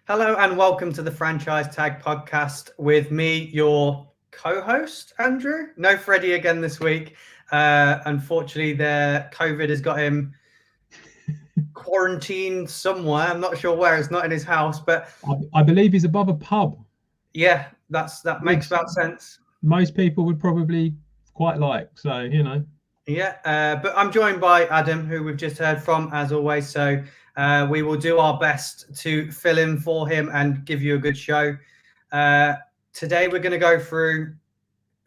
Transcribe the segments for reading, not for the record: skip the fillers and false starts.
Hello and welcome to the Franchise Tag Podcast with me, your co-host, Andrew. No Freddie again this week. Unfortunately, their COVID has got him quarantined somewhere. I'm not sure where. It's not in his house, but I believe he's above a pub. yeah, that makes about sense. Most people would probably quite like. So, Yeah, but I'm joined by Adam, who we've just heard from, as always. So we will do our best to fill in for him and give you a good show. Today, we're going to go through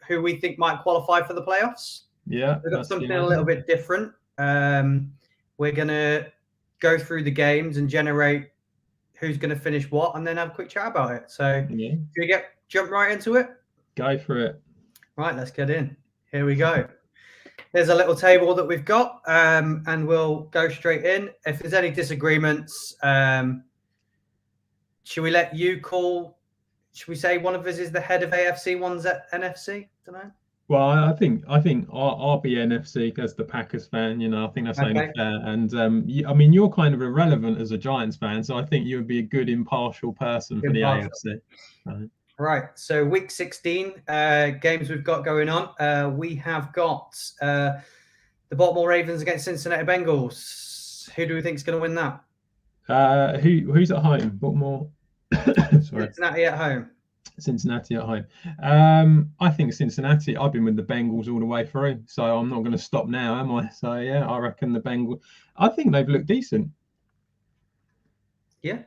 who we think might qualify for the playoffs. Yeah, we've got something a little bit different. We're going to go through the games and generate who's going to finish what, and then have a quick chat about it. So, Should we jump right into it? Go for it. Right, let's get in. Here we go. There's a little table that we've got, and we'll go straight in. If there's any disagreements, should we let you call? Should we say one of us is the head of AFC, one's at NFC? Don't know. Well, I think I'll be NFC as the Packers fan. I think that's only fair. And I mean, you're kind of irrelevant as a Giants fan, so I think you would be a good impartial person for the AFC. Right. So week 16 games we've got going on. We have got the Baltimore Ravens against Cincinnati Bengals. Who do we think is going to win that? Who's at home? Baltimore. Sorry. Cincinnati at home. Cincinnati at home. I think Cincinnati. I've been with the Bengals all the way through, so I'm not going to stop now, am I? So yeah, I reckon the Bengals. I think they've looked decent. Yeah.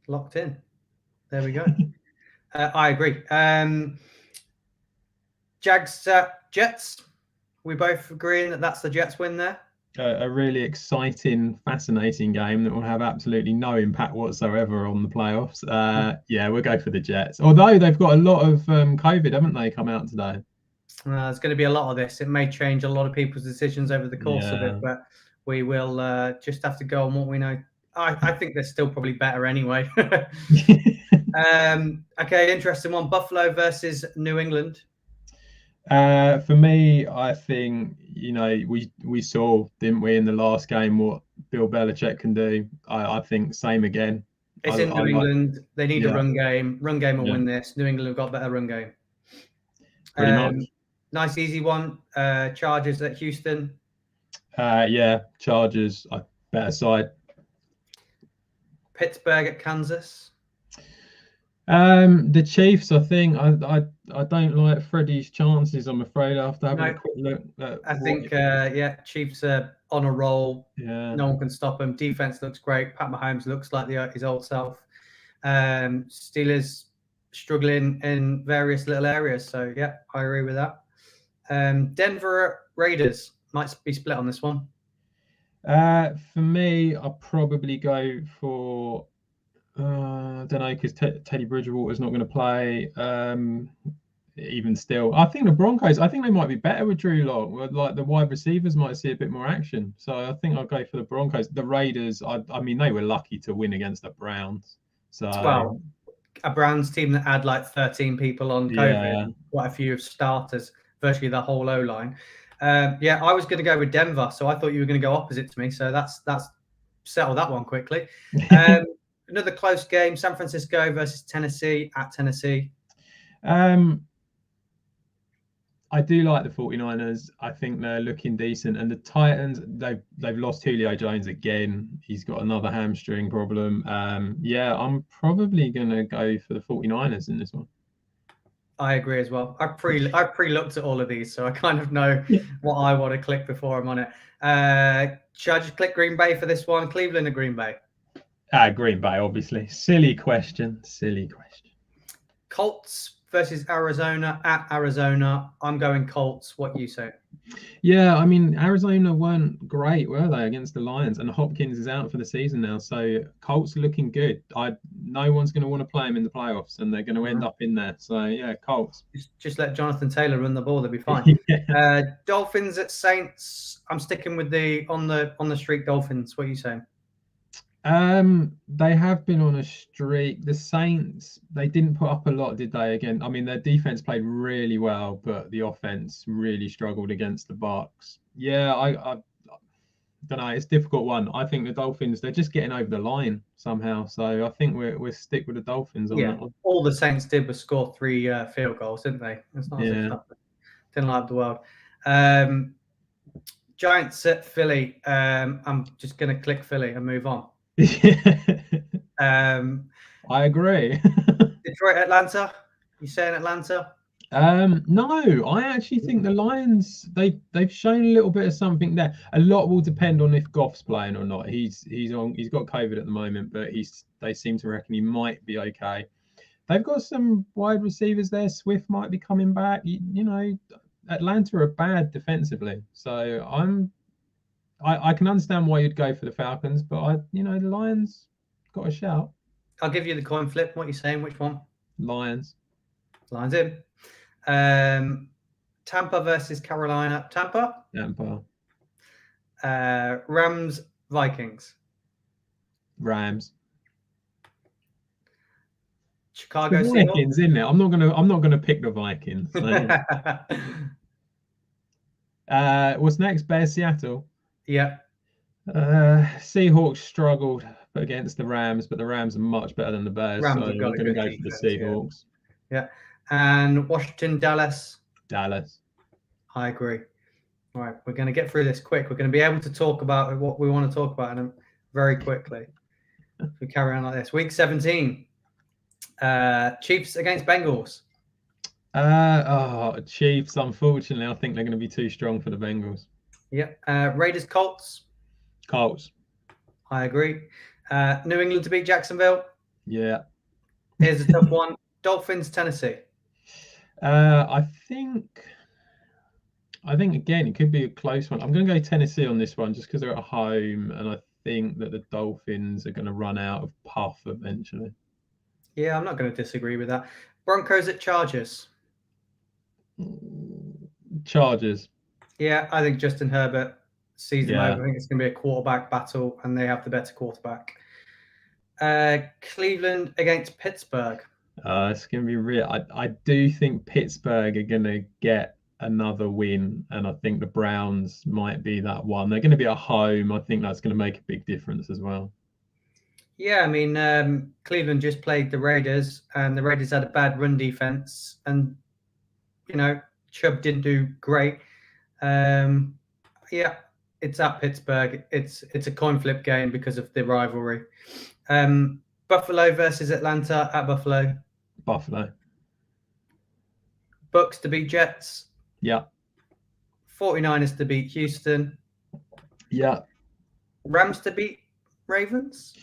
Locked in. There we go. I agree. Jags, Jets. We both agreeing that that's the Jets win there. A really exciting, fascinating game that will have absolutely no impact whatsoever on the playoffs. Yeah, we'll go for the Jets. Although they've got a lot of COVID, haven't they, come out today? There's going to be a lot of this. It may change a lot of people's decisions over the course of it, but we will just have to go on what we know. I think they're still probably better anyway. Okay, interesting one. Buffalo versus New England. For me, I think, we saw, didn't we, in the last game what Bill Belichick can do. I think same again. It's in New England. They need a run game. Run game will win this. New England have got better run game. Pretty much. Nice, easy one. Chargers at Houston. Chargers, better side. Pittsburgh at Kansas. The Chiefs, I think. I don't like Freddie's chances, I'm afraid, after having a quick look. I think, Chiefs are on a roll. Yeah. No one can stop them. Defense looks great. Pat Mahomes looks like his old self. Steelers struggling in various little areas. So, yeah, I agree with that. Denver Raiders might be split on this one. For me, I'll probably go for... I don't know, because Teddy Bridgewater's not going to play. Even still, I think the Broncos, I think they might be better with Drew Lock. Like the wide receivers might see a bit more action. So I think I'll go for the Broncos. The Raiders, I mean, they were lucky to win against the Browns. So a Browns team that had like 13 people on COVID, quite a few starters, virtually the whole O-line. I was going to go with Denver, so I thought you were going to go opposite to me. So that's settled that one quickly. Another close game, San Francisco versus Tennessee at Tennessee. I do like the 49ers. I think they're looking decent. And the Titans, they've lost Julio Jones again. He's got another hamstring problem. I'm probably going to go for the 49ers in this one. I agree as well. I pre-looked at all of these, so I kind of know what I want to click before I'm on it. Should I just click Green Bay for this one? Cleveland or Green Bay? Green Bay, obviously. Silly question. Colts versus Arizona at Arizona. I'm going Colts. What you say? Yeah, I mean, Arizona weren't great, were they, against the Lions? And Hopkins is out for the season now, so Colts are looking good. No one's going to want to play them in the playoffs, and they're going to end up in there. So yeah, Colts. Just let Jonathan Taylor run the ball; they'll be fine. Dolphins at Saints. I'm sticking with the on the streak Dolphins. What are you saying? They have been on a streak. The Saints, they didn't put up a lot, did they? Again, I mean, their defense played really well, but the offense really struggled against the Bucs. Yeah, don't know. It's a difficult one. I think the Dolphins, they're just getting over the line somehow. So I think we're stick with the Dolphins on that one. All the Saints did was score 3 field goals, didn't they? It's not as if nothing. Didn't like the world. Giants at Philly. I'm just going to click Philly and move on. I agree. Detroit, Atlanta. You saying Atlanta? No, I actually think the Lions they've shown a little bit of something there. A lot will depend on if Goff's playing or not. He's got COVID at the moment, but they seem to reckon he might be okay. They've got some wide receivers there. Swift might be coming back. You know, Atlanta are bad defensively, so I can understand why you'd go for the Falcons, but the Lions got a shout. I'll give you the coin flip. What are you saying? Which one? Lions. Lions in. Tampa versus Carolina. Tampa. Rams, Vikings. Rams. Chicago Vikings, isn't it? I'm not gonna pick the Vikings. So. What's next? Bears, Seattle. Yeah. Seahawks struggled against the Rams, but the Rams are much better than the Bears. Rams so I'm going to go for the Seahawks. Yeah. And Washington, Dallas. Dallas. I agree. All right, we're going to get through this quick. We're going to be able to talk about what we want to talk about very quickly. If we carry on like this. Week 17. Chiefs against Bengals. Chiefs, unfortunately, I think they're going to be too strong for the Bengals. Yeah. Raiders, Colts. Colts. I agree. New England to beat Jacksonville. Yeah. Here's a tough one. Dolphins, Tennessee. I think again it could be a close one. I'm going to go Tennessee on this one just because they're at home, and I think that the Dolphins are going to run out of puff eventually. Yeah, I'm not going to disagree with that. Broncos at Chargers. Chargers. Yeah, I think Justin Herbert sees them over. I think it's going to be a quarterback battle, and they have the better quarterback. Cleveland against Pittsburgh. It's going to be real. I do think Pittsburgh are going to get another win, and I think the Browns might be that one. They're going to be at home. I think that's going to make a big difference as well. Yeah, I mean, Cleveland just played the Raiders, and the Raiders had a bad run defense, and Chubb didn't do great. Yeah, it's at Pittsburgh. It's a coin flip game because of the rivalry. Buffalo versus Atlanta at Buffalo. Buffalo. Bucks to beat Jets. Yeah. 49ers to beat Houston. Yeah. Rams to beat Ravens.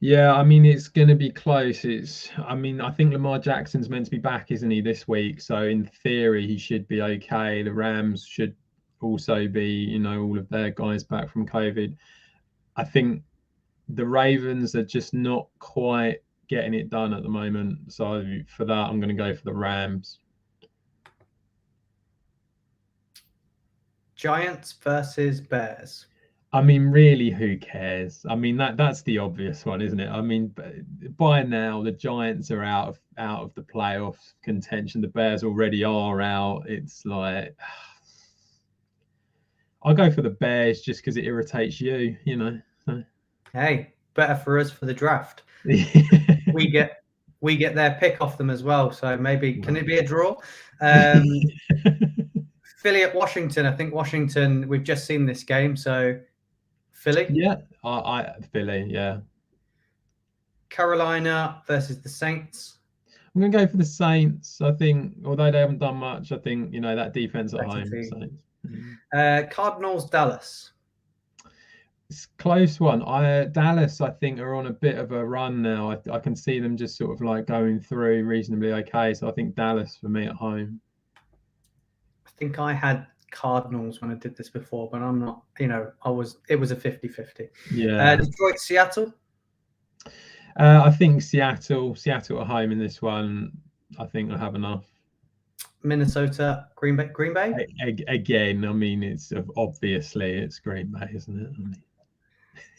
Yeah, I mean, it's going to be close. I think Lamar Jackson's meant to be back, isn't he, this week? So in theory, he should be okay. The Rams should also be, all of their guys back from COVID. I think the Ravens are just not quite getting it done at the moment. So for that, I'm going to go for the Rams. Giants versus Bears. I mean, really, who cares? I mean, that's the obvious one, isn't it? I mean, by now the Giants are out of the playoff contention. The Bears already are out. It's like I'll go for the Bears just because it irritates you, So. Hey, better for us for the draft. we get their pick off them as well. So maybe can it be a draw? Philly at Washington. I think Washington. We've just seen this game, so. Philly? Yeah, Philly, yeah. Carolina versus the Saints. I'm going to go for the Saints. I think, although they haven't done much, I think, that defense at home. Saints. Cardinals, Dallas. It's a close one. Dallas, I think, are on a bit of a run now. I can see them just sort of like going through reasonably okay. So I think Dallas for me at home. I think I had Cardinals when I did this before, but I'm not, it was a 50-50. Yeah. Detroit, Seattle. I think Seattle at home in this one. I think they'll have enough. Minnesota, Green Bay. Again, I mean, obviously it's Green Bay, isn't it?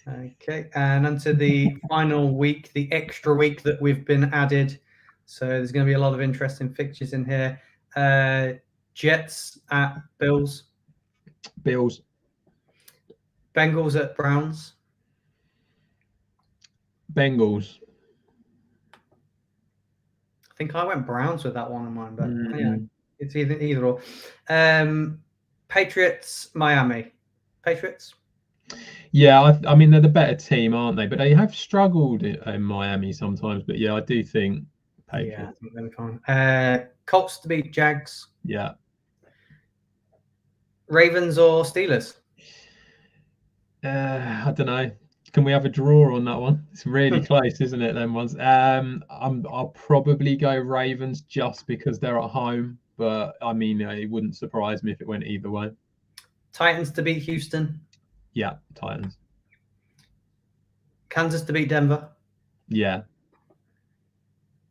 Okay, and onto the final week, the extra week that we've been added. So there's going to be a lot of interesting fixtures in here. Jets at Bills. Bills. Bengals at Browns. Bengals. I think I went Browns with that one in mind, but yeah, Mm. it's either or. Patriots, Miami. Patriots. Yeah, I mean they're the better team, aren't they? But they have struggled in Miami sometimes. But yeah, I do think Patriots. Yeah, I think they'll be fine. Colts to beat Jags. Yeah. Ravens or Steelers? I don't know. Can we have a draw on that one? It's really close, isn't it? Them ones. I'll probably go Ravens just because they're at home. But I mean, it wouldn't surprise me if it went either way. Titans to beat Houston. Yeah, Titans. Kansas to beat Denver. Yeah.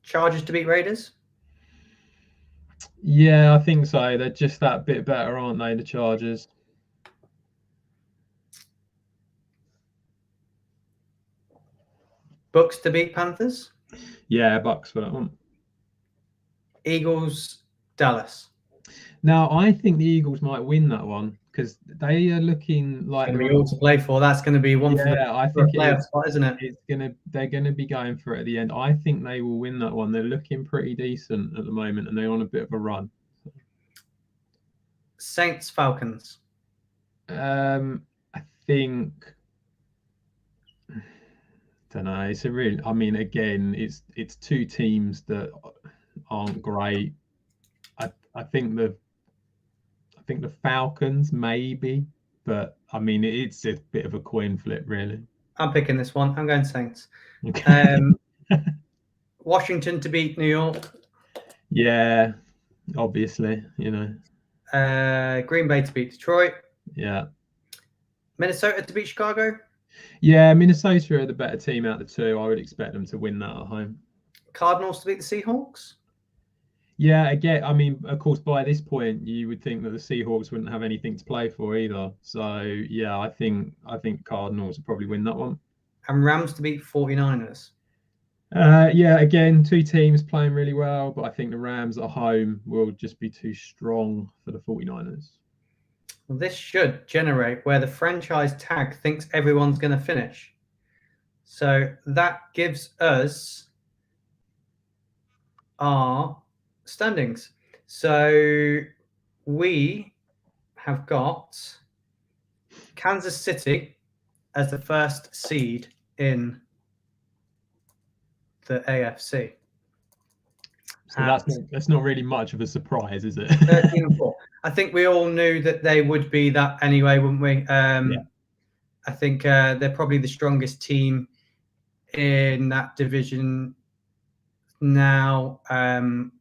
Chargers to beat Raiders. Yeah, I think so. They're just that bit better, aren't they? The Chargers. Bucks to beat Panthers. Yeah, Bucks for that one. Eagles, Dallas. Now, I think the Eagles might win that one because they are looking like It's going to be all to play for. That's going to be one for the playoff spot, isn't it? They're gonna be going for it at the end. I think they will win that one. They're looking pretty decent at the moment, and they're on a bit of a run. Saints, Falcons. I think. Don't know. It's a real. I mean, again, it's two teams that aren't great. I think the Falcons maybe, but I mean it's a bit of a coin flip, really. I'm picking this one. I'm going Saints. Washington to beat New York. Yeah, obviously, you know. Green Bay to beat Detroit. Yeah. Minnesota to beat Chicago. Yeah, Minnesota are the better team out of the two. I would expect them to win that at home. Cardinals to beat the Seahawks. Yeah, again, I mean, of course, by this point, you would think that the Seahawks wouldn't have anything to play for either. So, yeah, I think Cardinals will probably win that one. And Rams to beat 49ers. Yeah, again, two teams playing really well, but I think the Rams at home will just be too strong for the 49ers. Well, this should generate where the franchise tag thinks everyone's going to finish. So that gives us our standings. So we have got Kansas City as the first seed in the AFC. So that's not really much of a surprise, is it? 13-4. I think we all knew that they would be that anyway, wouldn't we? Yeah. I think they're probably the strongest team in that division now, and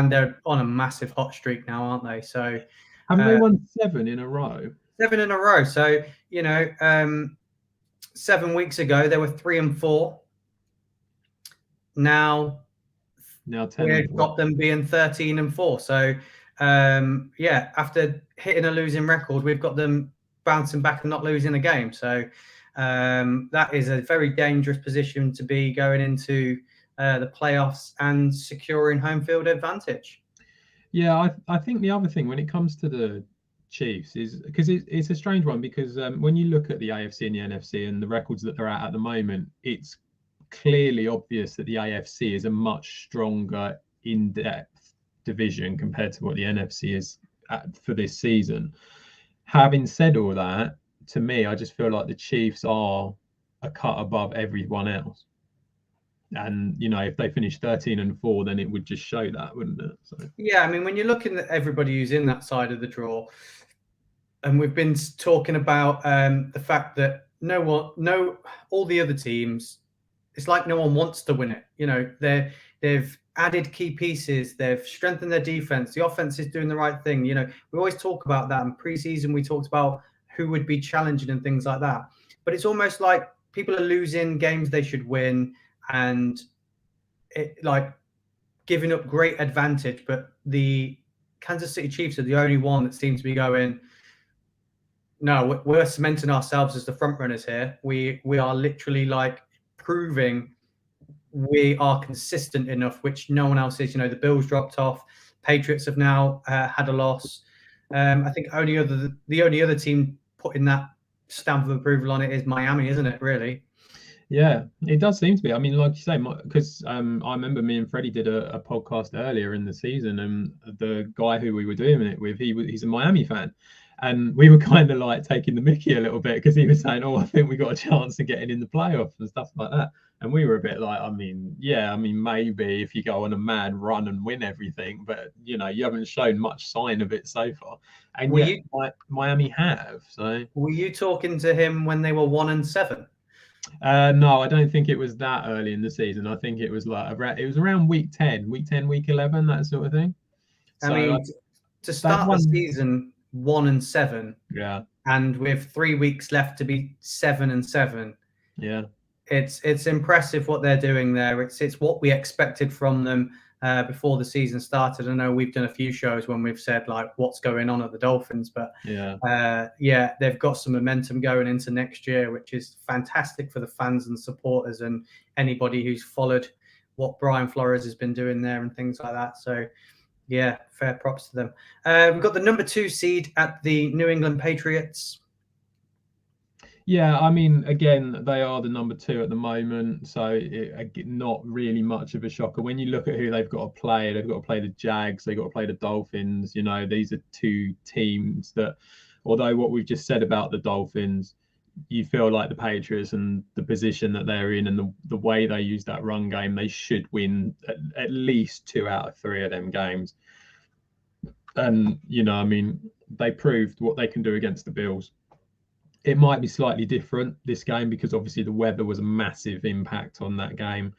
they're on a massive hot streak now, aren't they? So haven't they won 7 in a row? 7 in a row. So 7 weeks ago they were 3-4. Now 10 we've got them being 13-4. So after hitting a losing record, we've got them bouncing back and not losing a game. So that is a very dangerous position to be going into the playoffs and securing home field advantage. Yeah, I think the other thing when it comes to the Chiefs is because it's a strange one because when you look at the AFC and the NFC and the records that they're at the moment, it's clearly obvious that the AFC is a much stronger in-depth division compared to what the NFC is for this season. Having said all that, to me, I just feel like the Chiefs are a cut above everyone else. And, if they finish 13-4, then it would just show that, wouldn't it? So. Yeah, I mean, when you're looking at everybody who's in that side of the draw, and we've been talking about the fact that all the other teams, it's like no one wants to win it. They've added key pieces. They've strengthened their defense. The offense is doing the right thing. We always talk about that. In preseason, we talked about who would be challenging and things like that. But it's almost like people are losing games they should win and giving up great advantage. But the Kansas City Chiefs are the only one that seems to be going, no, we're cementing ourselves as the front runners here. We are literally proving we are consistent enough, which no one else is. The Bills dropped off. Patriots have now had a loss. I think the only other team put in that stamp of approval on it is Miami, isn't it? Really? Yeah, it does seem to be. I mean, like you say, because I remember me and Freddie did a podcast earlier in the season, and the guy who we were doing it with, he's a Miami fan, and we were kind of like taking the mickey a little bit because he was saying, "Oh, I think we got a chance of getting in the playoffs and stuff like that," and we were a bit like, "I mean, yeah, I mean, maybe if you go on a mad run and win everything, but you know, you haven't shown much sign of it so far." And Were yet, you Miami have. So, were you talking to him when they were 1-7? no, I don't think it was that early in the season. I think it was like around week 10, week 11, that sort of thing. I So mean, to they've start the won. season 1-7, Yeah, and with 3 weeks left to be 7-7, yeah, it's impressive what they're doing there. It's what we expected from them before the season started. I know we've done a few shows when we've said like what's going on at the Dolphins, but yeah, they've got some momentum going into next year, which is fantastic for the fans and supporters and anybody who's followed what Brian Flores has been doing there and things like that. So yeah, fair props to them. We've got the number 2 seed at the New England Patriots. Yeah, I mean, again, they are the number 2 at the moment, so not really much of a shocker. When you look at who they've got to play, they've got to play the Jags, they've got to play the Dolphins. You know, these are 2 teams that, although what we've just said about the Dolphins, you feel like the Patriots and the position that they're in and the way they use that run game, they should win at least 2 out of 3 of them games. And, you know, I mean, they proved what they can do against the Bills. It might be slightly different this game because obviously the weather was a massive impact on that game.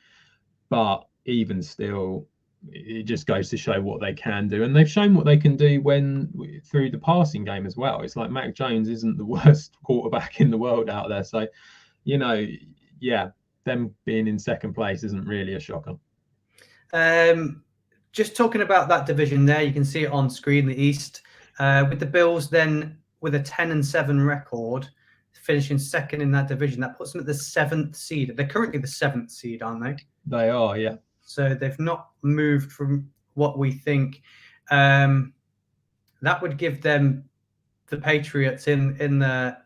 But even still, it just goes to show what they can do. And they've shown what they can do when through the passing game as well. It's like Mac Jones isn't the worst quarterback in the world out there. So, you know, yeah, them being in second place isn't really a shocker. Just talking about that division there, you can see it on screen, the East, with the Bills then with a 10-7 record, finishing second in that division. That puts them at the 7th seed. They're currently the 7th seed, aren't they? They are, yeah. So they've not moved from what we think. That would give them the Patriots in the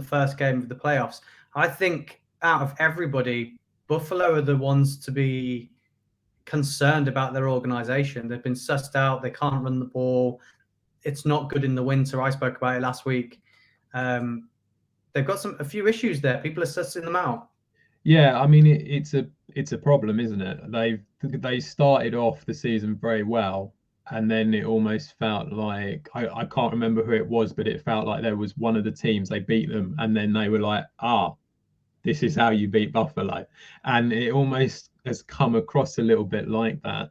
first game of the playoffs. I think out of everybody, Buffalo are the ones to be concerned about their organization. They've been sussed out. They can't run the ball. It's not good in the winter. I spoke about it last week. They've got a few issues there. People are sussing them out. Yeah, I mean it's a problem, isn't it? They started off the season very well, and then it almost felt like I can't remember who it was, but it felt like there was one of the teams they beat them, and then they were like, this is how you beat Buffalo, and it almost has come across a little bit like that.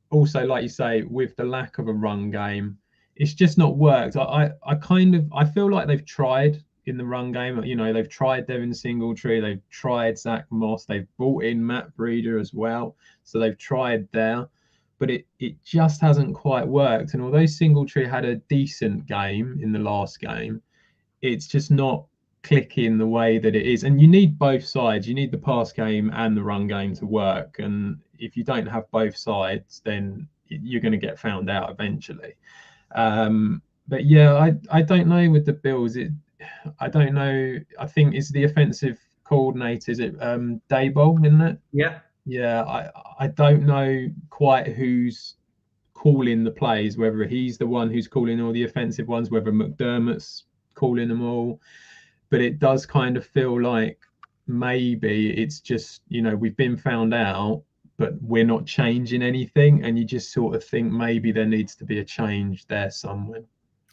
Also, like you say, with the lack of a run game, it's just not worked. I feel like they've tried in the run game. You know, they've tried Devin Singletary, they've tried Zach Moss, they've brought in Matt Breida as well. So they've tried there, but it just hasn't quite worked. And although Singletary had a decent game in the last game, it's just not clicking the way that it is. And you need both sides. You need the pass game and the run game to work. And if you don't have both sides, then you're going to get found out eventually. But yeah, I don't know with the Bills. I don't know. I think it's the offensive coordinator. Is it Daboll, isn't it? Yeah. Yeah. I don't know quite who's calling the plays, whether he's the one who's calling all the offensive ones, whether McDermott's calling them all. But it does kind of feel like maybe it's just, you know, we've been found out, but we're not changing anything. And you just sort of think maybe there needs to be a change there somewhere.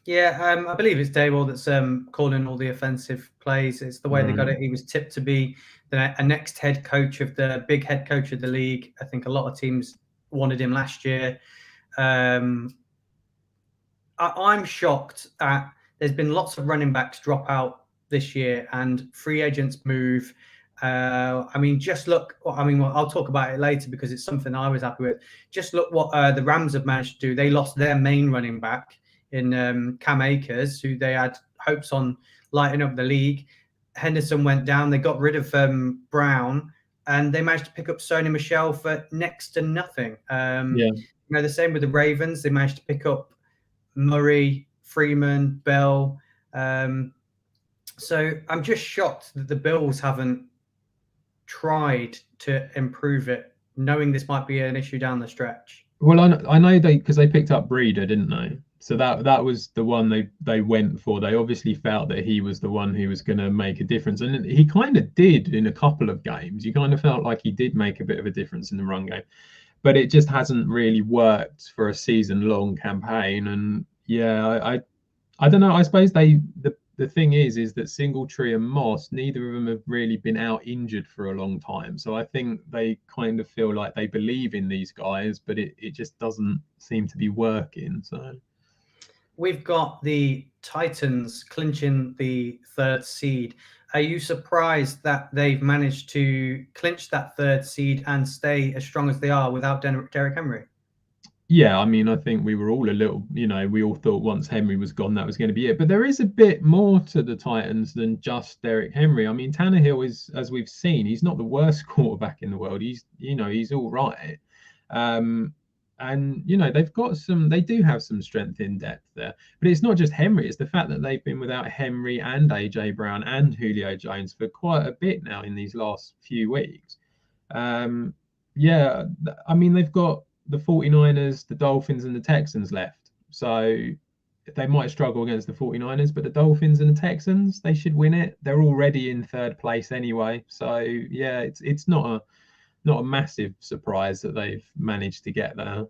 Yeah, I believe it's Daboll that's calling all the offensive plays. It's the way they got it. He was tipped to be a next head coach of the big head coach of the league. I think a lot of teams wanted him last year. I'm shocked at there's been lots of running backs drop out this year and free agents move. I mean, just look. I mean, I'll talk about it later because it's something I was happy with. Just look what the Rams have managed to do. They lost their main running back in Cam Akers, who they had hopes on lighting up the league. Henderson went down. They got rid of Brown, and they managed to pick up Sony Michel for next to nothing. You know, the same with the Ravens. They managed to pick up Murray, Freeman, Bell. So I'm just shocked that the Bills haven't tried to improve it, knowing this might be an issue down the stretch. Well, I know because they picked up Breeder, didn't they? So that was the one they went for. They obviously felt that he was the one who was going to make a difference, and he kind of did in a couple of games. You kind of felt like he did make a bit of a difference in the run game, but it just hasn't really worked for a season-long campaign. And yeah, I don't know. I suppose the thing is that Singletary and Moss, neither of them have really been out injured for a long time. So I think they kind of feel like they believe in these guys, but it just doesn't seem to be working. So we've got the Titans clinching the 3rd seed. Are you surprised that they've managed to clinch that 3rd seed and stay as strong as they are without Derrick Henry? Yeah, I mean, I think we were all a little, we all thought once Henry was gone, that was going to be it. But there is a bit more to the Titans than just Derrick Henry. I mean, Tannehill is, as we've seen, he's not the worst quarterback in the world. He's all right. And they do have some strength in depth there. But it's not just Henry, it's the fact that they've been without Henry and AJ Brown and Julio Jones for quite a bit now in these last few weeks. Yeah, I mean, they've got the 49ers, the Dolphins, and the Texans left. So they might struggle against the 49ers, but the Dolphins and the Texans, they should win it. They're already in 3rd place anyway. So yeah, it's not a massive surprise that they've managed to get there.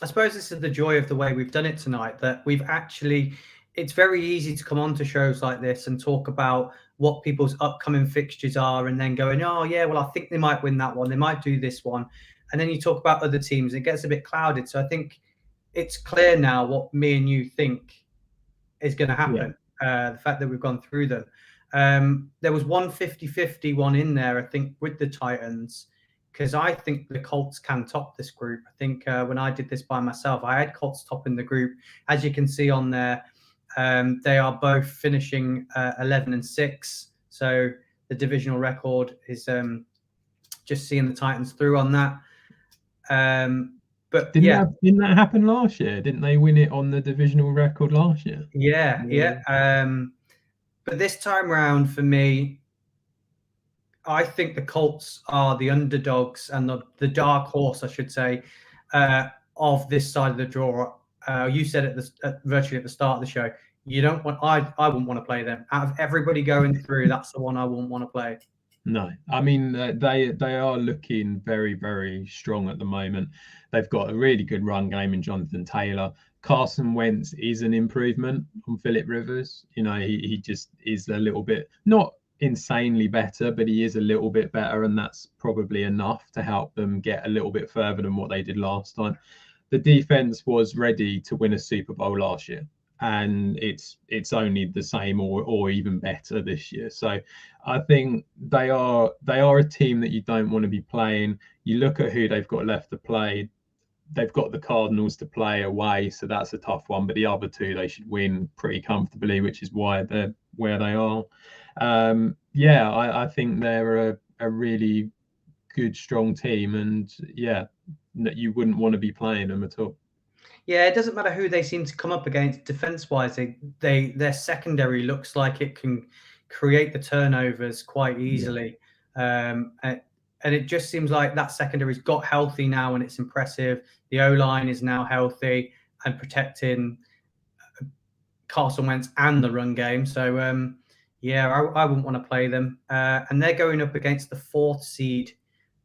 I suppose this is the joy of the way we've done it tonight, that we've actually, it's very easy to come on to shows like this and talk about what people's upcoming fixtures are and then going, oh yeah, well, I think they might win that one. They might do this one. And then you talk about other teams, it gets a bit clouded. So I think it's clear now what me and you think is going to happen. Yeah. The fact that we've gone through them. There was one 50-50 one in there, I think, with the Titans, because I think the Colts can top this group. I think when I did this by myself, I had Colts topping the group. As you can see on there, they are both finishing 11-6. So the divisional record is just seeing the Titans through on that. But didn't that happen last year? Didn't they win it on the divisional record last year? Yeah. But this time around, for me, I think the Colts are the underdogs and the dark horse, I should say, of this side of the draw. You said virtually at the start of the show, you don't want. I wouldn't want to play them. Out of everybody going through, that's the one I wouldn't want to play. No, I mean they are looking very, very strong at the moment. They've got a really good run game in Jonathan Taylor. Carson Wentz is an improvement on Phillip Rivers. He just is a little bit, not insanely better, but he is a little bit better, and that's probably enough to help them get a little bit further than what they did last time. The defense was ready to win a Super Bowl last year, and it's only the same or even better this year. So I think they are a team that you don't want to be playing. You look at who they've got left to play. They've got the Cardinals to play away, so that's a tough one. But the other two they should win pretty comfortably, which is why they're where they are. I think they're a really good, strong team, and yeah, you wouldn't want to be playing them at all. Yeah, it doesn't matter who they seem to come up against defense-wise. Their secondary looks like it can create the turnovers quite easily. Yeah. And it just seems like that secondary's got healthy now, and it's impressive. The O-line is now healthy and protecting Carson Wentz and the run game. So, I wouldn't want to play them. And they're going up against the 4th seed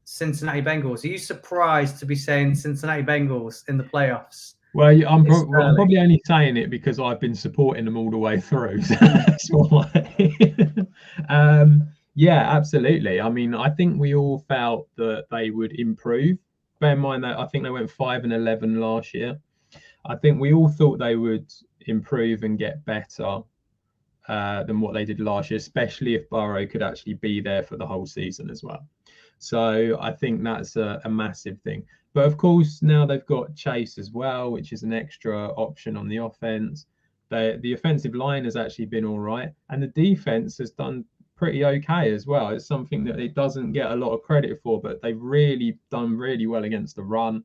Cincinnati Bengals. Are you surprised to be saying Cincinnati Bengals in the playoffs? Well, I'm probably only saying it because I've been supporting them all the way through. So that's why. Yeah, absolutely. I mean, I think we all felt that they would improve. Bear in mind that I think they went 5-11 last year. I think we all thought they would improve and get better than what they did last year, especially if Burrow could actually be there for the whole season as well. So I think that's a massive thing. But of course, now they've got Chase as well, which is an extra option on the offense. The offensive line has actually been all right, and the defense has done pretty okay as well. It's something that it doesn't get a lot of credit for, but they've really done really well against the run.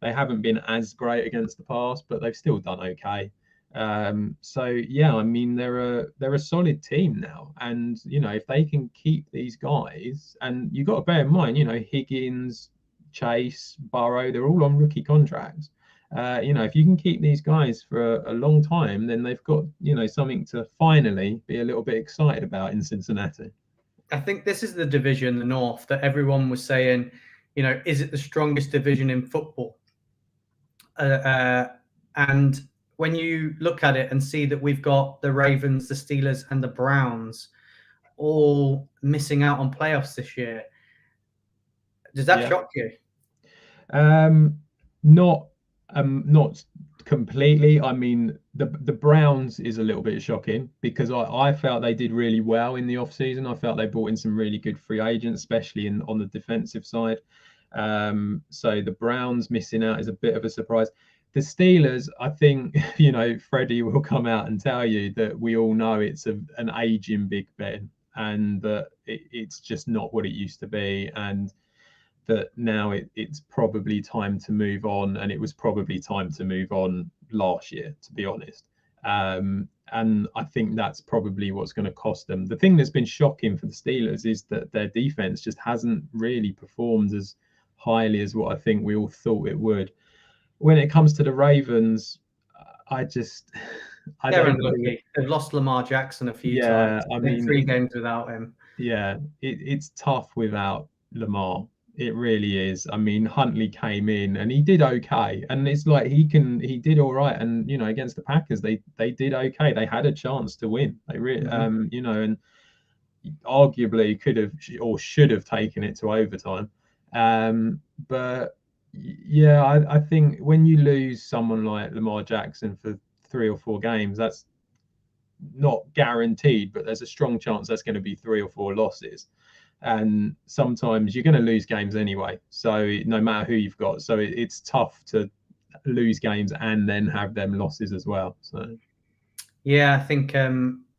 They haven't been as great against the pass, but they've still done okay. So yeah, I mean they're a solid team now, and if they can keep these guys, and you got to bear in mind, Higgins, Chase, Burrow, they're all on rookie contracts. If you can keep these guys for a long time, then they've got something to finally be a little bit excited about in Cincinnati. I think this is the division, the North, that everyone was saying, is it the strongest division in football? And when you look at it and see that we've got the Ravens, the Steelers, and the Browns all missing out on playoffs this year, does that shock you? Not completely. I mean, the Browns is a little bit shocking because I felt they did really well in the off season. I felt they brought in some really good free agents, especially on the defensive side. So the Browns missing out is a bit of a surprise. The Steelers, I think, Freddie will come out and tell you that we all know it's an aging Big Ben, and that it's just not what it used to be, and that now it's probably time to move on, and it was probably time to move on last year, to be honest. And I think that's probably what's going to cost them. The thing that's been shocking for the Steelers is that their defense just hasn't really performed as highly as what I think we all thought it would. When it comes to the Ravens, I They're unlucky. They've lost Lamar Jackson a few times. I mean, 3 games without him. Yeah, it's tough without Lamar. It really is. I mean, Huntley came in and he did okay, and it's like he did all right. And against the Packers, they did okay. They had a chance to win. They really, and arguably could have or should have taken it to overtime. But yeah, I think when you lose someone like Lamar Jackson for 3 or 4 games, that's not guaranteed, but there's a strong chance that's going to be 3 or 4 losses. And sometimes you're going to lose games anyway. So no matter who you've got, so it's tough to lose games and then have them losses as well. So yeah, I think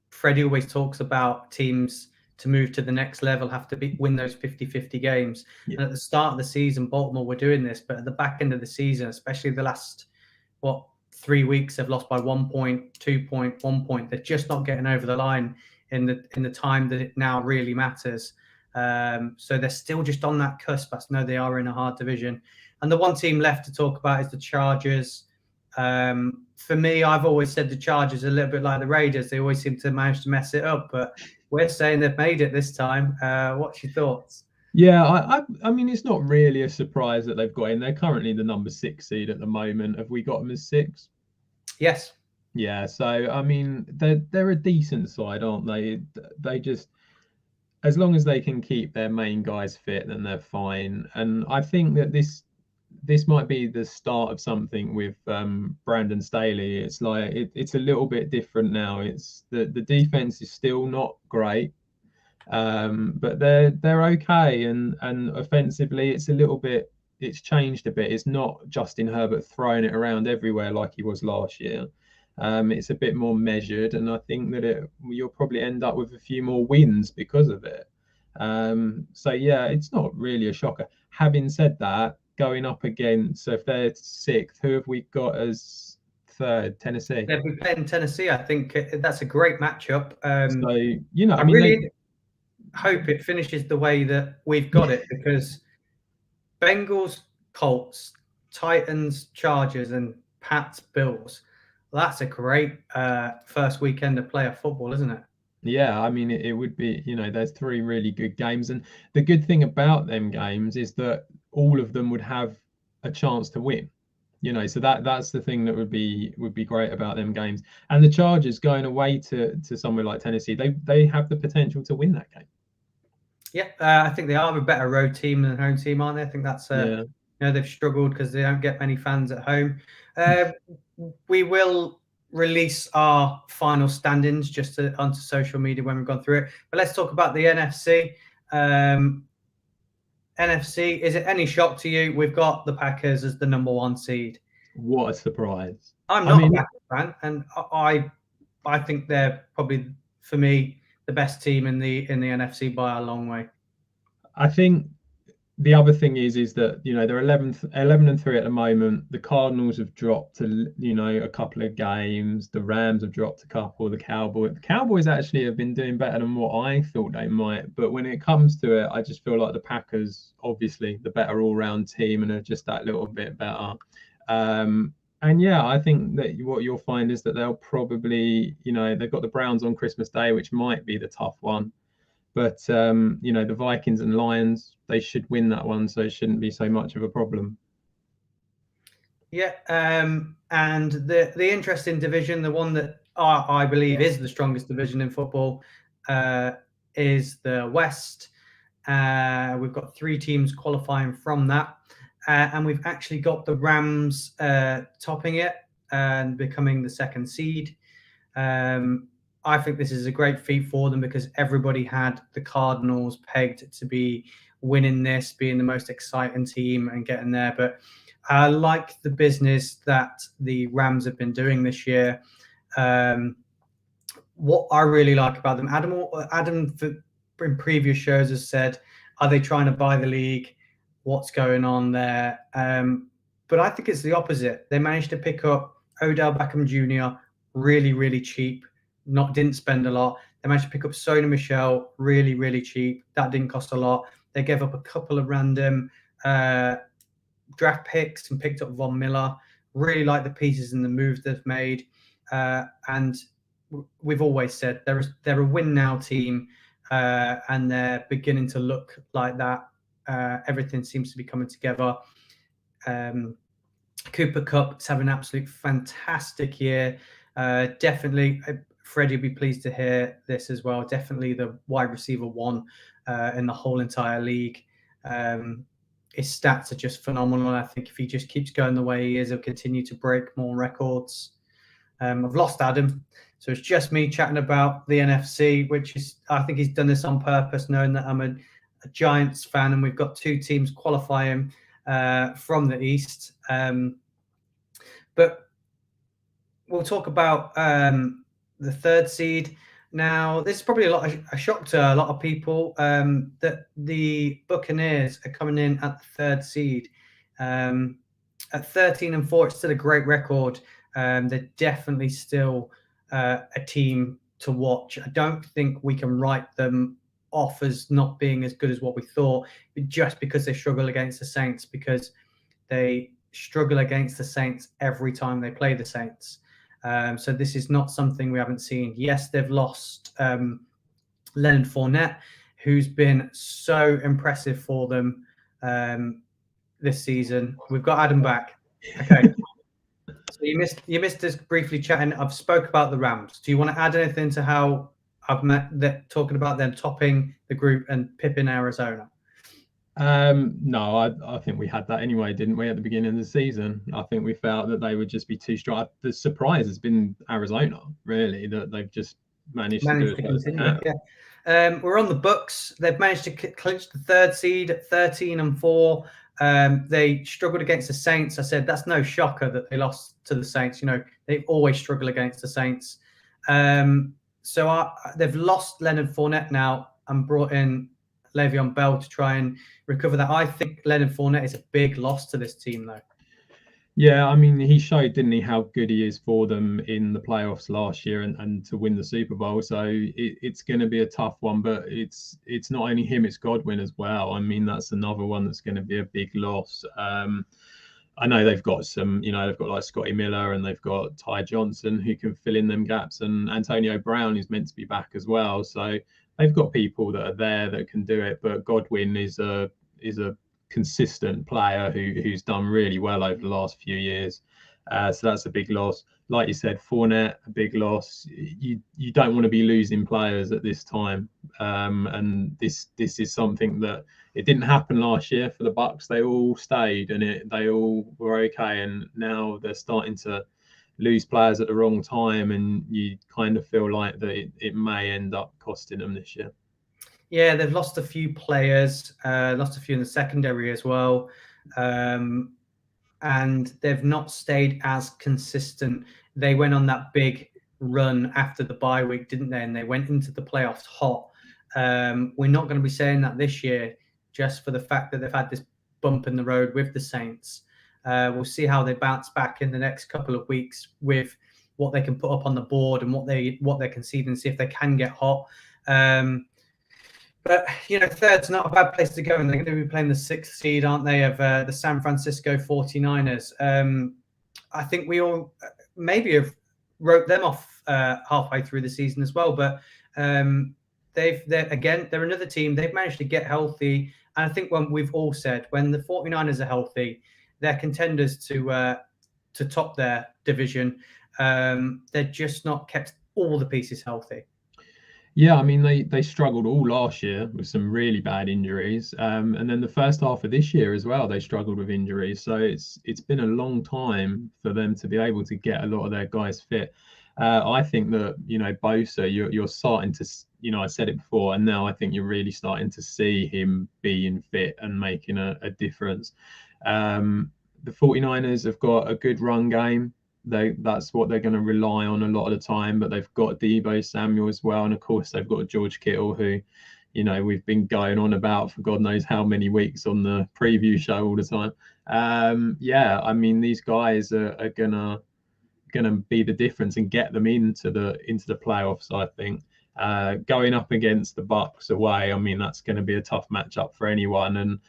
Freddie always talks about teams to move to the next level have to win those 50-50 games. Yeah. And at the start of the season, Baltimore were doing this, but at the back end of the season, especially the last 3 weeks, they've lost by 1 point, 2 point, 1 point. They're just not getting over the line in the time that it now really matters. So they're still just on that cusp. I know they are in a hard division. And the one team left to talk about is the Chargers. For me, I've always said the Chargers are a little bit like the Raiders. They always seem to manage to mess it up, but we're saying they've made it this time. What's your thoughts? Yeah, I mean, it's not really a surprise that they've got in. They're currently the number 6 seed at the moment. Have we got them as 6? Yes. Yeah, so I mean, they're a decent side, aren't they? They just, as long as they can keep their main guys fit, then they're fine. And I think that this might be the start of something with Brandon Staley. It's like it's a little bit different now. It's the defense is still not great, but they're okay, and offensively it's changed a bit. It's not Justin Herbert throwing it around everywhere like he was last year. It's a bit more measured, and I think that you'll probably end up with a few more wins because of it. So yeah, it's not really a shocker. Having said that, going up against, so if they're 6th, who have we got as 3rd? Tennessee. They'll be playing Tennessee. I think that's a great matchup. So I really hope it finishes the way that we've got it, because Bengals, Colts, Titans, Chargers, and Pats, Bills. That's a great first weekend of playoff football, isn't it? Yeah, I mean, it would be, there's 3 really good games. And the good thing about them games is that all of them would have a chance to win. So that's the thing that would be great about them games. And the Chargers going away to somewhere like Tennessee, they have the potential to win that game. Yeah, I think they are a better road team than home team, aren't they? I think that's they've struggled because they don't get many fans at home. We will release our final standings just onto social media when we've gone through it. But let's talk about the NFC. NFC, is it any shock to you? We've got the Packers as the number 1 seed. What a surprise! I'm not a Packers fan, and I think they're probably, for me, the best team in the NFC by a long way. I think the other thing is that they're 11-3 at the moment. The Cardinals have dropped a couple of games. The Rams have dropped a couple. The Cowboys actually have been doing better than what I thought they might. But when it comes to it, I just feel like the Packers, obviously, the better all-round team, and are just that little bit better. And yeah, I think that what you'll find is that they'll probably, they've got the Browns on Christmas Day, which might be the tough one. But the Vikings and Lions, they should win that one, so it shouldn't be so much of a problem. Yeah, and the interesting division, the one that I believe is the strongest division in football, is the West. We've got 3 teams qualifying from that, and we've actually got the Rams topping it and becoming the 2nd seed. I think this is a great feat for them because everybody had the Cardinals pegged to be winning this, being the most exciting team and getting there. But I like the business that the Rams have been doing this year. What I really like about them, Adam in previous shows has said, are they trying to buy the league? What's going on there? But I think it's the opposite. They managed to pick up Odell Beckham Jr. really, really cheap. Didn't spend a lot. They managed to pick up Sony Michel really, really cheap. That didn't cost a lot. They gave up a couple of random draft picks and picked up Von Miller. Really like the pieces and the moves they've made. And we've always said they're a win now team, and they're beginning to look like that. Everything seems to be coming together. Cooper Kupp's having an absolute fantastic year. Definitely, Freddie will be pleased to hear this as well. Definitely the wide receiver 1 in the whole entire league. His stats are just phenomenal. I think if he just keeps going the way he is, he'll continue to break more records. I've lost Adam, so it's just me chatting about the NFC, which is, I think he's done this on purpose, knowing that I'm a Giants fan, and we've got 2 teams qualifying from the East. But we'll talk about the 3rd seed. Now, this is probably a shock to a lot of people that the Buccaneers are coming in at the 3rd seed. At 13-4, it's still a great record. They're definitely still a team to watch. I don't think we can write them off as not being as good as what we thought, just because they struggle against the Saints, because they struggle against the Saints every time they play the Saints. So this is not something we haven't seen. Yes, they've lost Leonard Fournette, who's been so impressive for them this season. We've got Adam back. Okay. So you missed us briefly chatting. I've spoke about the Rams. Do you want to add anything to how I've talking about them topping the group and pipping Arizona? No, I think we had that anyway, didn't we, at the beginning of the season? I think we felt that they would just be too strong. The surprise has been Arizona, really, that they've just managed to do it. Yeah. We're on the Bucks. They've managed to clinch the 3rd seed at 13-4. They struggled against the Saints. I said that's no shocker that they lost to the Saints. They always struggle against the Saints. So they've lost Leonard Fournette now and brought in Le'Veon Bell to try and recover that. I think Leonard Fournette is a big loss to this team, though. Yeah, I mean, he showed, didn't he, how good he is for them in the playoffs last year and to win the Super Bowl. So it's going to be a tough one, but it's not only him, it's Godwin as well. I mean, that's another one that's going to be a big loss. I know they've got some, they've got like Scotty Miller and they've got Ty Johnson who can fill in them gaps, and Antonio Brown is meant to be back as well. So they've got people that are there that can do it, but Godwin is a consistent player who's done really well over the last few years. So that's a big loss. Like you said, Fournette, a big loss. You don't want to be losing players at this time. And this is something that it didn't happen last year for the Bucks. They all stayed and they all were okay. And now they're starting to lose players at the wrong time, and you kind of feel like that it may end up costing them this year. Yeah, they've lost a few players, lost a few in the secondary as well. And they've not stayed as consistent. They went on that big run after the bye week, didn't they? And they went into the playoffs hot. We're not going to be saying that this year. just for the fact that they've had this bump in the road with the Saints. We'll see how they bounce back in the next couple of weeks with what they can put up on the board and what they're conceding, see if they can get hot. But third's not a bad place to go, and they're going to be playing the 6th seed, aren't they, of the San Francisco 49ers. I think we all maybe have wrote them off halfway through the season as well, but they're another team. They've managed to get healthy, and I think when we've all said when the 49ers are healthy, they're contenders to top their division. They're just not kept all the pieces healthy. Yeah, I mean they struggled all last year with some really bad injuries, and then the first half of this year as well they struggled with injuries. So it's been a long time for them to be able to get a lot of their guys fit. I think that Bosa, you're starting to, I said it before, and now I think you're really starting to see him being fit and making a difference. The 49ers have got a good run game. That's what they're going to rely on a lot of the time, but they've got Deebo Samuel as well, and of course they've got George Kittle, who we've been going on about for God knows how many weeks on the preview show all the time. I mean these guys are gonna be the difference and get them into the playoffs. I think going up against the Bucs away, I mean that's going to be a tough matchup for anyone, and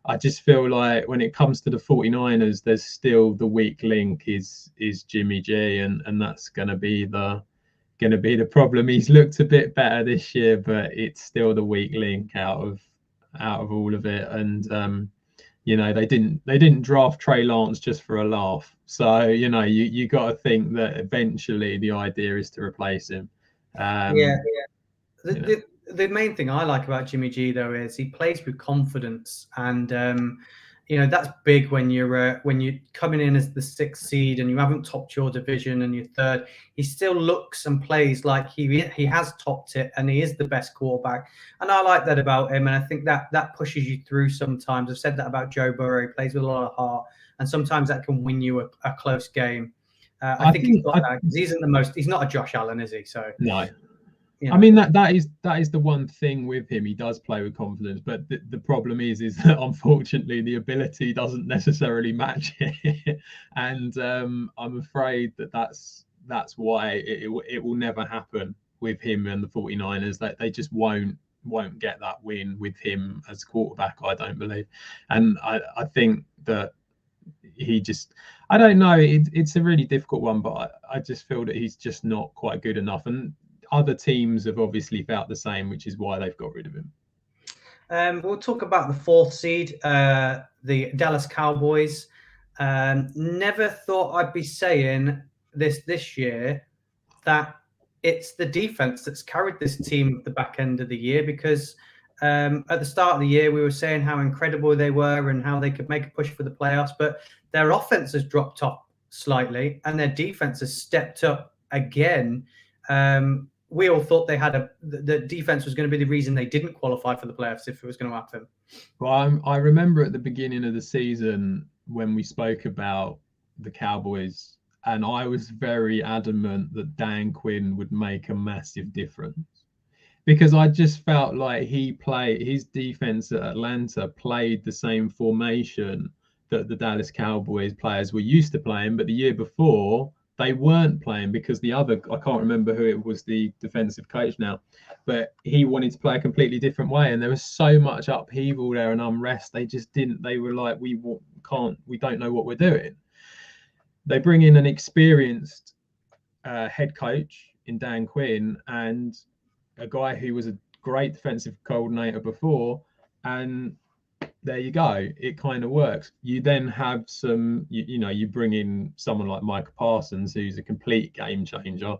I just feel like when it comes to the 49ers, there's still the weak link is Jimmy G, and that's going to be the problem. He's looked a bit better this year, but it's still the weak link out of all of it. And they didn't draft Trey Lance just for a laugh. So you got to think that eventually the idea is to replace him. The main thing I like about Jimmy G though is he plays with confidence, and that's big when you're coming in as the 6th seed and you haven't topped your division and you're third. He still looks and plays like he has topped it and he is the best quarterback, and I like that about him. And I think that pushes you through sometimes. I've said that about Joe Burrow. He plays with a lot of heart, and sometimes that can win you a close game. I think he's got that. He's not a Josh Allen, is he? So no. I mean that is the one thing with him. He does play with confidence, but the problem is that unfortunately the ability doesn't necessarily match it, and I'm afraid that's why it will never happen with him and the 49ers. That they just won't get that win with him as quarterback, I don't believe. And I think that he just, I don't know, it's a really difficult one, but I just feel that he's just not quite good enough, and other teams have obviously felt the same, which is why they've got rid of him. We'll talk about the 4th seed, the Dallas Cowboys. Never thought I'd be saying this year that it's the defense that's carried this team at the back end of the year, because at the start of the year we were saying how incredible they were and how they could make a push for the playoffs, but their offense has dropped off slightly and their defense has stepped up again. We all thought they had the defense was going to be the reason they didn't qualify for the playoffs if it was going to happen. Well, I remember at the beginning of the season when we spoke about the Cowboys, and I was very adamant that Dan Quinn would make a massive difference, because I just felt like his defense at Atlanta played the same formation that the Dallas Cowboys players were used to playing, but the year before they weren't playing because I can't remember who it was, the defensive coach now, but he wanted to play a completely different way. And there was so much upheaval there and unrest. They just didn't, they were like, we don't know what we're doing. They bring in an experienced head coach in Dan Quinn and a guy who was a great defensive coordinator before, and there you go. It kind of works. You then have some, you bring in someone like Micah Parsons, who's a complete game changer.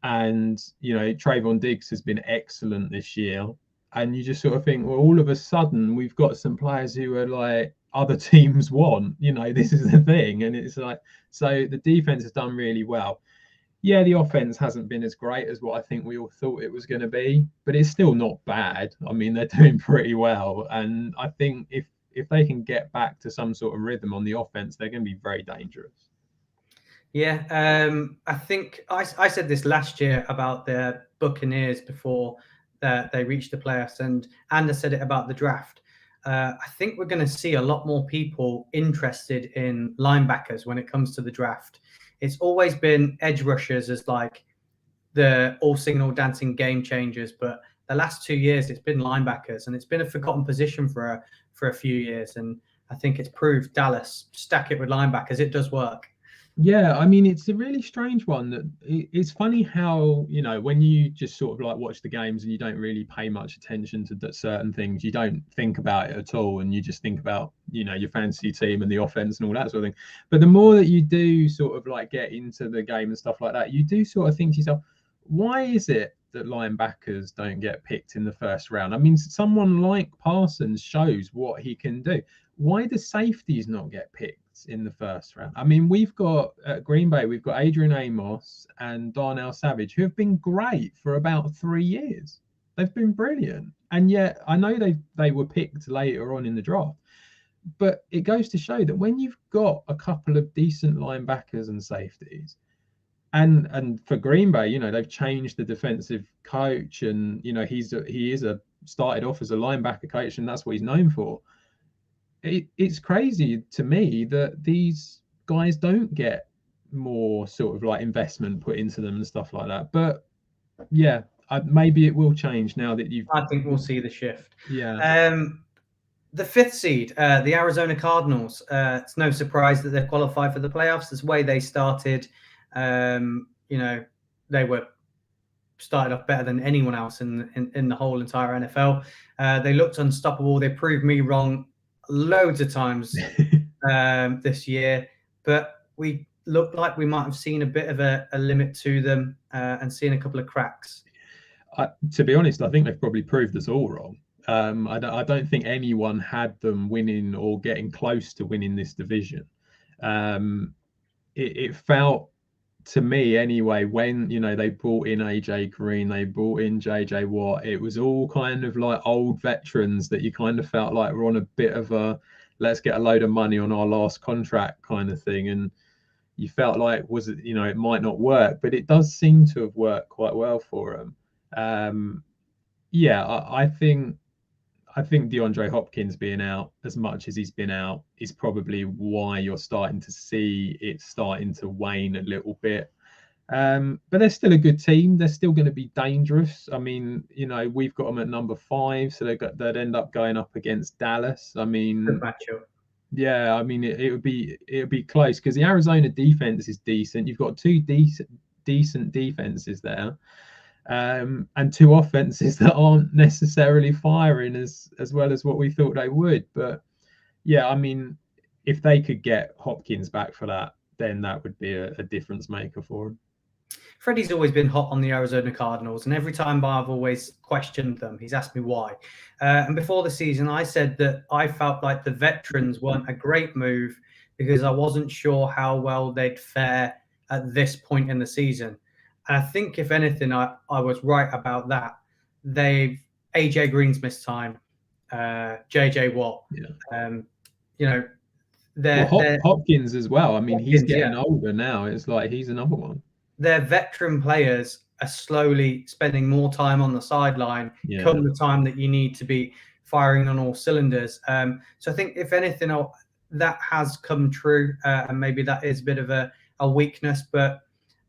And, Trayvon Diggs has been excellent this year. And you just sort of think, well, all of a sudden we've got some players who are like other teams want, this is the thing. And it's like, so the defense has done really well. Yeah, the offense hasn't been as great as what I think we all thought it was going to be, but it's still not bad. I mean, they're doing pretty well. And I think if they can get back to some sort of rhythm on the offense, they're going to be very dangerous. Yeah, I think I said this last year about the Buccaneers before they reached the playoffs, and I said it about the draft. I think we're going to see a lot more people interested in linebackers when it comes to the draft. It's always been edge rushers as like the all signal dancing game changers, but the last 2 years it's been linebackers, and it's been a forgotten position for a few years. And I think it's proved Dallas stack it with linebackers. It does work. Yeah, I mean, it's a really strange one. That it's funny how, you know, when you just sort of like watch the games and you don't really pay much attention to certain things, you don't think about it at all, and you just think about, you know, your fantasy team and the offense and all that sort of thing. But the more that you do sort of like get into the game and stuff like that, you do sort of think to yourself, why is it that linebackers don't get picked in the first round? I mean, someone like Parsons shows what he can do. Why do safeties not get picked in the first round? I mean, we've got at Green Bay, we've got Adrian Amos and Darnell Savage, who have been great for about 3 years. They've been brilliant, and yet I know they were picked later on in the draft. But it goes to show that when you've got a couple of decent linebackers and safeties, and for Green Bay, you know, they've changed the defensive coach, and you know he is a started off as a linebacker coach, and that's what he's known for. It's crazy to me that these guys don't get more sort of like investment put into them and stuff like that. But yeah, maybe it will change now that you've. I think we'll see the shift. Yeah. The 5th seed, the Arizona Cardinals. It's no surprise that they're qualified for the playoffs. This way they started. You know, they were started off better than anyone else in the whole entire NFL. They looked unstoppable. They proved me wrong loads of times this year, but we looked like we might have seen a bit of a limit to them and seen a couple of cracks. To be honest, I think they've probably proved us all wrong. I don't think anyone had them winning or getting close to winning this division. It felt to me anyway, when, you know, they brought in AJ Green, they brought in JJ Watt, it was all kind of like old veterans that you kind of felt like were on a bit of a let's get a load of money on our last contract kind of thing. And you felt like, was it, you know, it might not work, but it does seem to have worked quite well for them. Yeah, I think DeAndre Hopkins being out as much as he's been out is probably why you're starting to see it starting to wane a little bit. But they're still a good team. They're still going to be dangerous. I mean, you know, we've got them at number 5, so they'd end up going up against Dallas. I mean, good matchup. Yeah, I mean, it would be close because the Arizona defense is decent. You've got 2 decent defenses there. And 2 offenses that aren't necessarily firing as well as what we thought they would. But yeah, I mean, if they could get Hopkins back for that, then that would be a difference maker for him. Freddie's always been hot on the Arizona Cardinals, and every time I've always questioned them, he's asked me why. And before the season, I said that I felt like the veterans weren't a great move because I wasn't sure how well they'd fare at this point in the season. And I think, if anything, I was right about that. AJ Green's missed time, JJ Watt. Yeah. You know, Hopkins as well. I mean, Hopkins, he's getting older now. It's like he's another one. Their veteran players are slowly spending more time on the sideline come the time that you need to be firing on all cylinders. So I think, if anything, that has come true, and maybe that is a bit of a weakness, but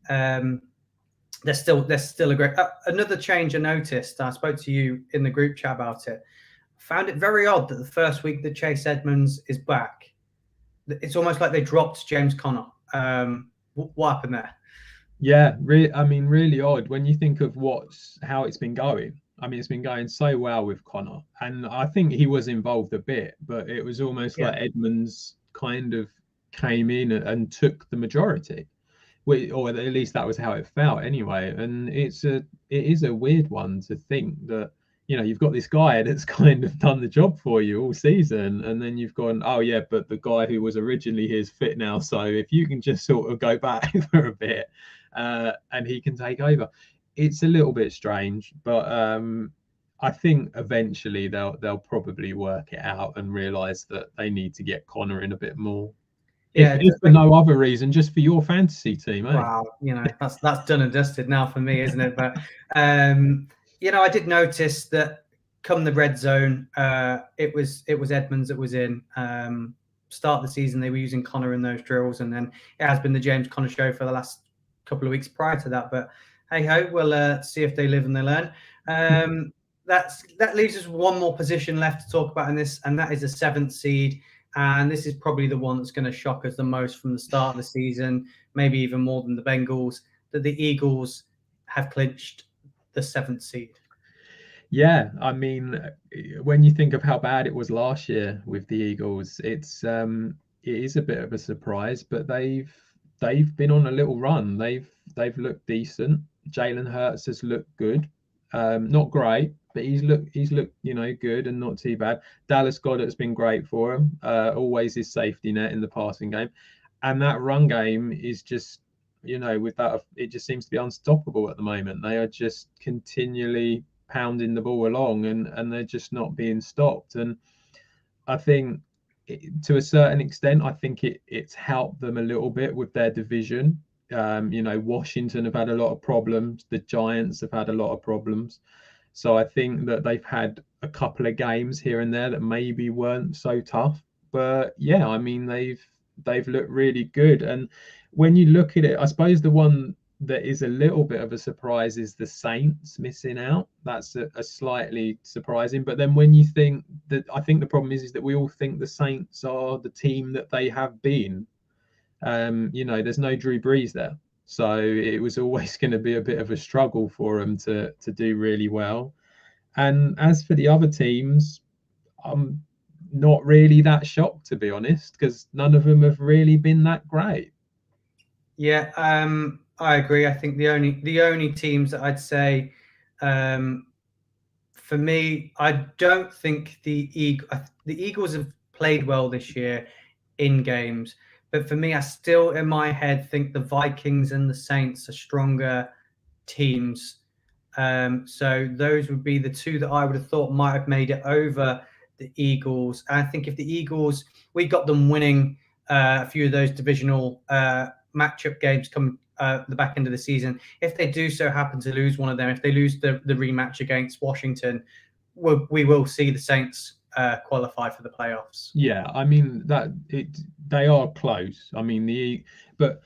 they're still a great. Another change I noticed, I spoke to you in the group chat about it. Found it very odd that the first week that Chase Edmonds is back, it's almost like they dropped James Conner. What happened there? Yeah, I mean, really odd when you think of how it's been going. I mean, it's been going so well with Conner, and I think he was involved a bit, but it was almost like Edmonds kind of came in and took the majority, or at least that was how it felt anyway. And it is a weird one to think that, you know, you've got this guy that's kind of done the job for you all season, and then you've gone, oh yeah, but the guy who was originally his fit now, so if you can just sort of go back for a bit, and he can take over. It's a little bit strange, but I think eventually they'll probably work it out and realize that they need to get Conner in a bit more. Yeah, if for no other reason, just for your fantasy team. Wow, you know, that's done and dusted now for me, isn't it? But you know, I did notice that come the red zone, it was Edmonds that was in. Start of the season, they were using Connor in those drills, and then it has been the James Conner show for the last couple of weeks prior to that. But hey ho, we'll see if they live and they learn. That leaves us one more position left to talk about in this, and that is the 7th seed. And this is probably the one that's going to shock us the most from the start of the season, maybe even more than the Bengals, that the Eagles have clinched the 7th seed. Yeah, I mean, when you think of how bad it was last year with the Eagles, it is a bit of a surprise, but they've been on a little run. They've looked decent. Jalen Hurts has looked good. Not great, but he's looked good and not too bad. Dallas Goedert's been great for him. Always his safety net in the passing game, and that run game is just with that it just seems to be unstoppable at the moment. They are just continually pounding the ball along, and they're just not being stopped. And I think to a certain extent, I think it's helped them a little bit with their division. Washington have had a lot of problems. The Giants have had a lot of problems. So I think that they've had a couple of games here and there that maybe weren't so tough. But yeah, I mean, they've looked really good. And when you look at it, I suppose the one that is a little bit of a surprise is the Saints missing out. That's a slightly surprising. But then when you think that, I think the problem is that we all think the Saints are the team that they have been. There's no Drew Brees there. So it was always going to be a bit of a struggle for them to do really well. And as for the other teams, I'm not really that shocked, to be honest, because none of them have really been that great. Yeah, I agree. I think the only teams that I'd say, for me, I don't think the Eagles have played well this year in games, but for me, I still in my head think the Vikings and the Saints are stronger teams. So those would be the two that I would have thought might have made it over the Eagles. I think if the Eagles, we got them winning a few of those divisional matchup games come the back end of the season. If they do so happen to lose one of them, if they lose the rematch against Washington, we will see the Saints qualify for the playoffs. Yeah, I mean they are close. I mean but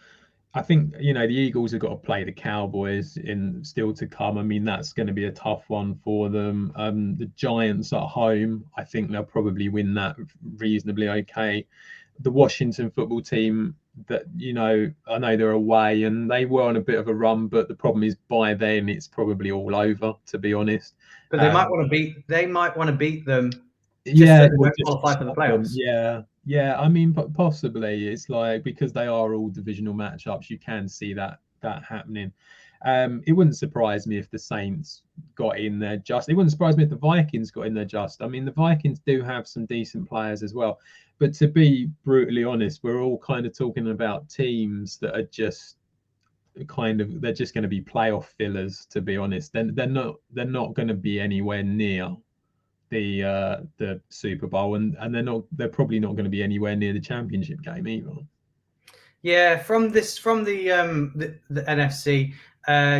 I think the Eagles have got to play the Cowboys in still to come. I mean that's going to be a tough one for them. The Giants at home, I think they'll probably win that reasonably okay. The Washington football team, that I know they're away and they were on a bit of a run, but the problem is by then it's probably all over, to be honest. But they might want to beat them. Yeah, so they don't qualify for the playoffs. Yeah. I mean, but possibly it's like because they are all divisional matchups, you can see that happening. It wouldn't surprise me if the Saints got in there just. It wouldn't surprise me if the Vikings got in there just. I mean, the Vikings do have some decent players as well. But to be brutally honest, we're all kind of talking about teams that are just they're just going to be playoff fillers. To be honest, they're not going to be anywhere near the Super Bowl, and they're probably not going to be anywhere near the championship game either. Yeah, from the NFC,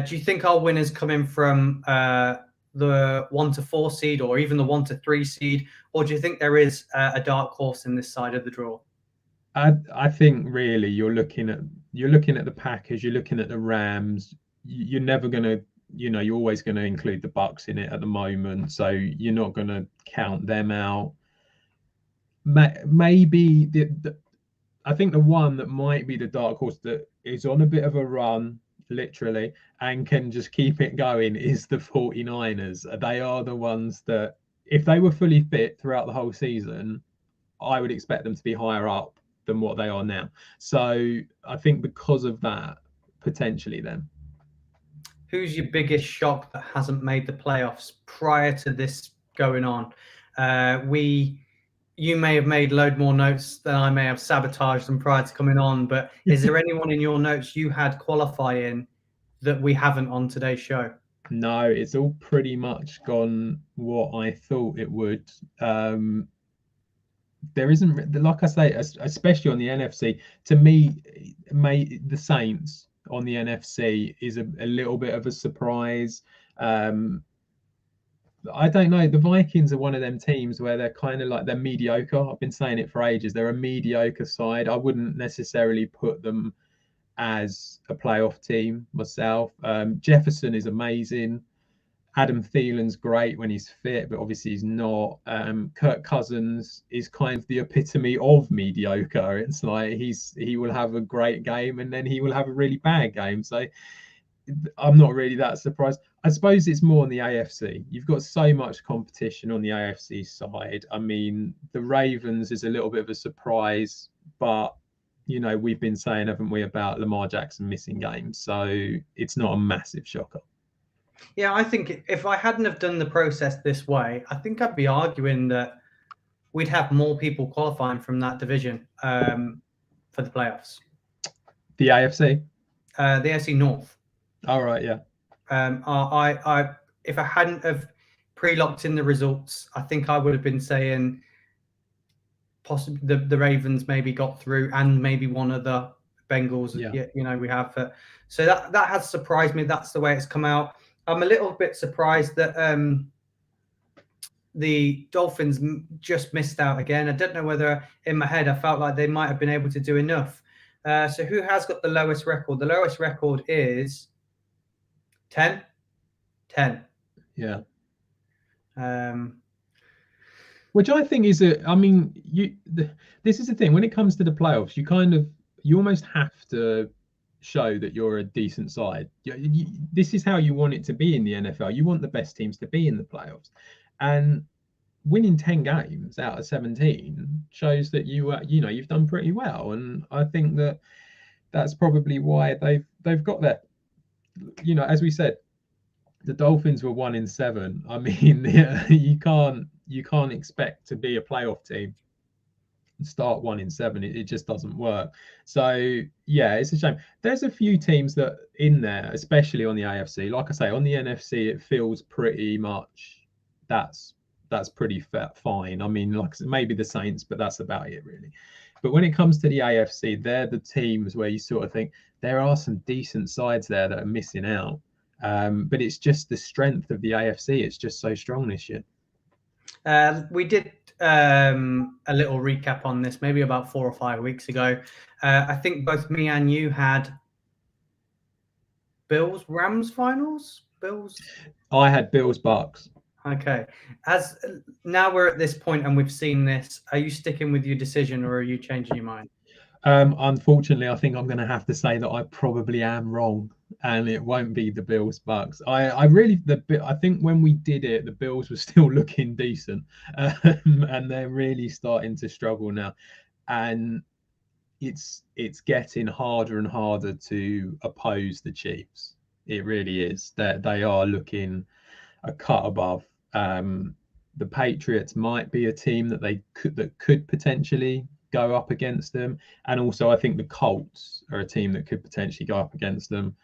do you think our winners coming from the 1 to 4 seed, or even the 1 to 3 seed, or do you think there is a dark horse in this side of the draw? I think really you're looking at the Packers, you're looking at the Rams. You're never going to, you're always going to include the Bucks in it at the moment, so you're not going to count them out. Maybe I think the one that might be the dark horse that is on a bit of a run, literally, and can just keep it going is the 49ers. They are the ones that, if they were fully fit throughout the whole season, I would expect them to be higher up than what they are now. So I think because of that, potentially them. Who's your biggest shock that hasn't made the playoffs prior to this going on? You may have made a load more notes than I may have sabotaged them prior to coming on, but is there anyone in your notes you had qualifying that we haven't on today's show? No, it's all pretty much gone what I thought it would. There isn't, like I say, especially on the NFC, to me, the Saints on the NFC is a little bit of a surprise. I don't know. The Vikings are one of them teams where they're kind of like they're mediocre. I've been saying it for ages. They're a mediocre side. I wouldn't necessarily put them as a playoff team myself. Jefferson is amazing. Adam Thielen's great when he's fit, but obviously he's not. Kirk Cousins is kind of the epitome of mediocre. It's like he will have a great game and then he will have a really bad game. So I'm not really that surprised. I suppose it's more on the AFC. You've got so much competition on the AFC side. I mean, the Ravens is a little bit of a surprise, but we've been saying, haven't we, about Lamar Jackson missing games, so it's not a massive shocker. Yeah, I think if I hadn't have done the process this way, I think I'd be arguing that we'd have more people qualifying from that division for the playoffs. The AFC? The AFC North. All right, yeah. I if I hadn't have pre-locked in the results, I think I would have been saying possibly the Ravens maybe got through and maybe one of the Bengals. Yeah. We have. So that has surprised me. That's the way it's come out. I'm a little bit surprised that the Dolphins just missed out again. I don't know whether in my head I felt like they might have been able to do enough. So who has got the lowest record? The lowest record is 10. 10. Yeah. Which I think is this is the thing when it comes to the playoffs, you almost have to show that you're a decent side. This is how you want it to be in the NFL. You want the best teams to be in the playoffs, and winning 10 games out of 17 shows that you've done pretty well. And I think that's probably why they've got there. As we said, the Dolphins were 1-7. I mean, you can't expect to be a playoff team and start 1-7. It just doesn't work. So yeah, it's a shame. There's a few teams that in there, especially on the AFC. Like I say, on the NFC, it feels pretty much that's pretty fine. I mean, like maybe the Saints, but that's about it really. But when it comes to the AFC, they're the teams where you sort of think there are some decent sides there that are missing out. But it's just the strength of the AFC. It's just so strong this year. We did a little recap on this maybe about 4 or 5 weeks ago. I think both me and you had Bills Rams finals. I had Bills Bucks. Okay. As now we're at this point and we've seen this, are you sticking with your decision or are you changing your mind? Unfortunately, I think I'm going to have to say that I probably am wrong, and it won't be the Bills Bucks. I think when we did it, the Bills were still looking decent, and they're really starting to struggle now, and it's getting harder and harder to oppose the Chiefs. It really is. They are looking a cut above. The Patriots might be a team that could potentially go up against them, and also I think the Colts are a team that could potentially go up against them,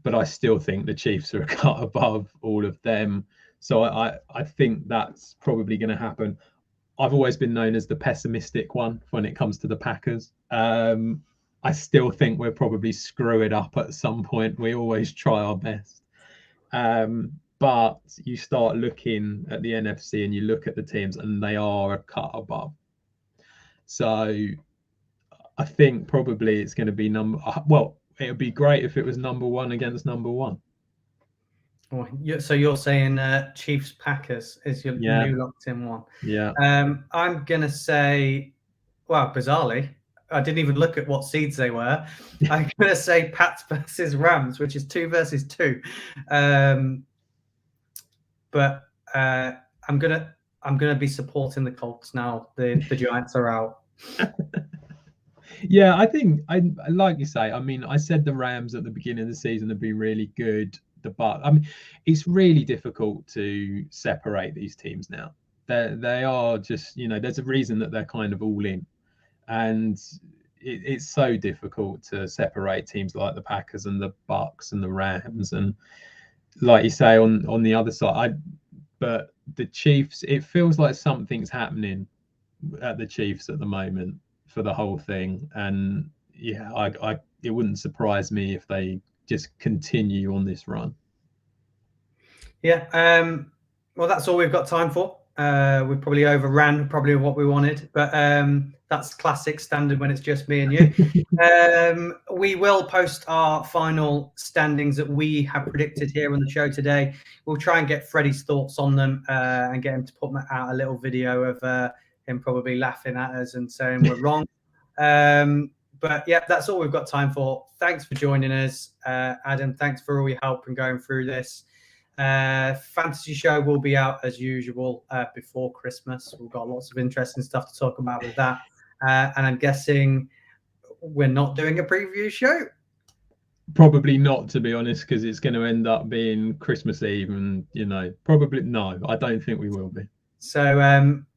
but I still think the Chiefs are a cut above all of them. So I think that's probably going to happen. I've always been known as the pessimistic one when it comes to the Packers. I still think we'll probably screw it up at some point. We always try our best. But you start looking at the NFC and you look at the teams and they are a cut above. So I think probably it's going to be it would be great if it was number one against number one. Oh, so you're saying Chiefs Packers is your new locked in one. Yeah. I'm going to say, well, bizarrely, I didn't even look at what seeds they were. I'm going to say Pats versus Rams, which is 2 versus 2. But I'm gonna be supporting the Colts now. The Giants are out. Yeah, I think I like you say. I mean, I said the Rams at the beginning of the season would be really good. I mean, it's really difficult to separate these teams now. They are just, there's a reason that they're kind of all in, and it's so difficult to separate teams like the Packers and the Bucks and the Rams, and like you say on the other side. But the Chiefs, it feels like something's happening at the Chiefs at the moment for the whole thing. And yeah, it wouldn't surprise me if they just continue on this run. Yeah. Well, that's all we've got time for. We probably overran probably what we wanted, but that's classic standard when it's just me and you. We will post our final standings that we have predicted here on the show today. We'll try and get Freddie's thoughts on them and get him to put out a little video of him probably laughing at us and saying we're wrong. But yeah, that's all we've got time for. Thanks for joining us, Adam. Thanks for all your help in going through this. Fantasy show will be out as usual before Christmas. We've got lots of interesting stuff to talk about with that. And I'm guessing we're not doing a preview show. Probably not, to be honest, because it's going to end up being Christmas Eve, and probably no. I don't think we will be. So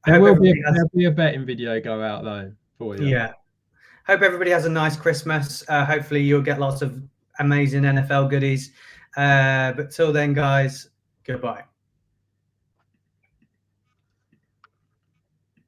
there'll be a betting video go out though for you. Yeah. Hope everybody has a nice Christmas. Hopefully you'll get lots of amazing NFL goodies. But till then, guys, goodbye.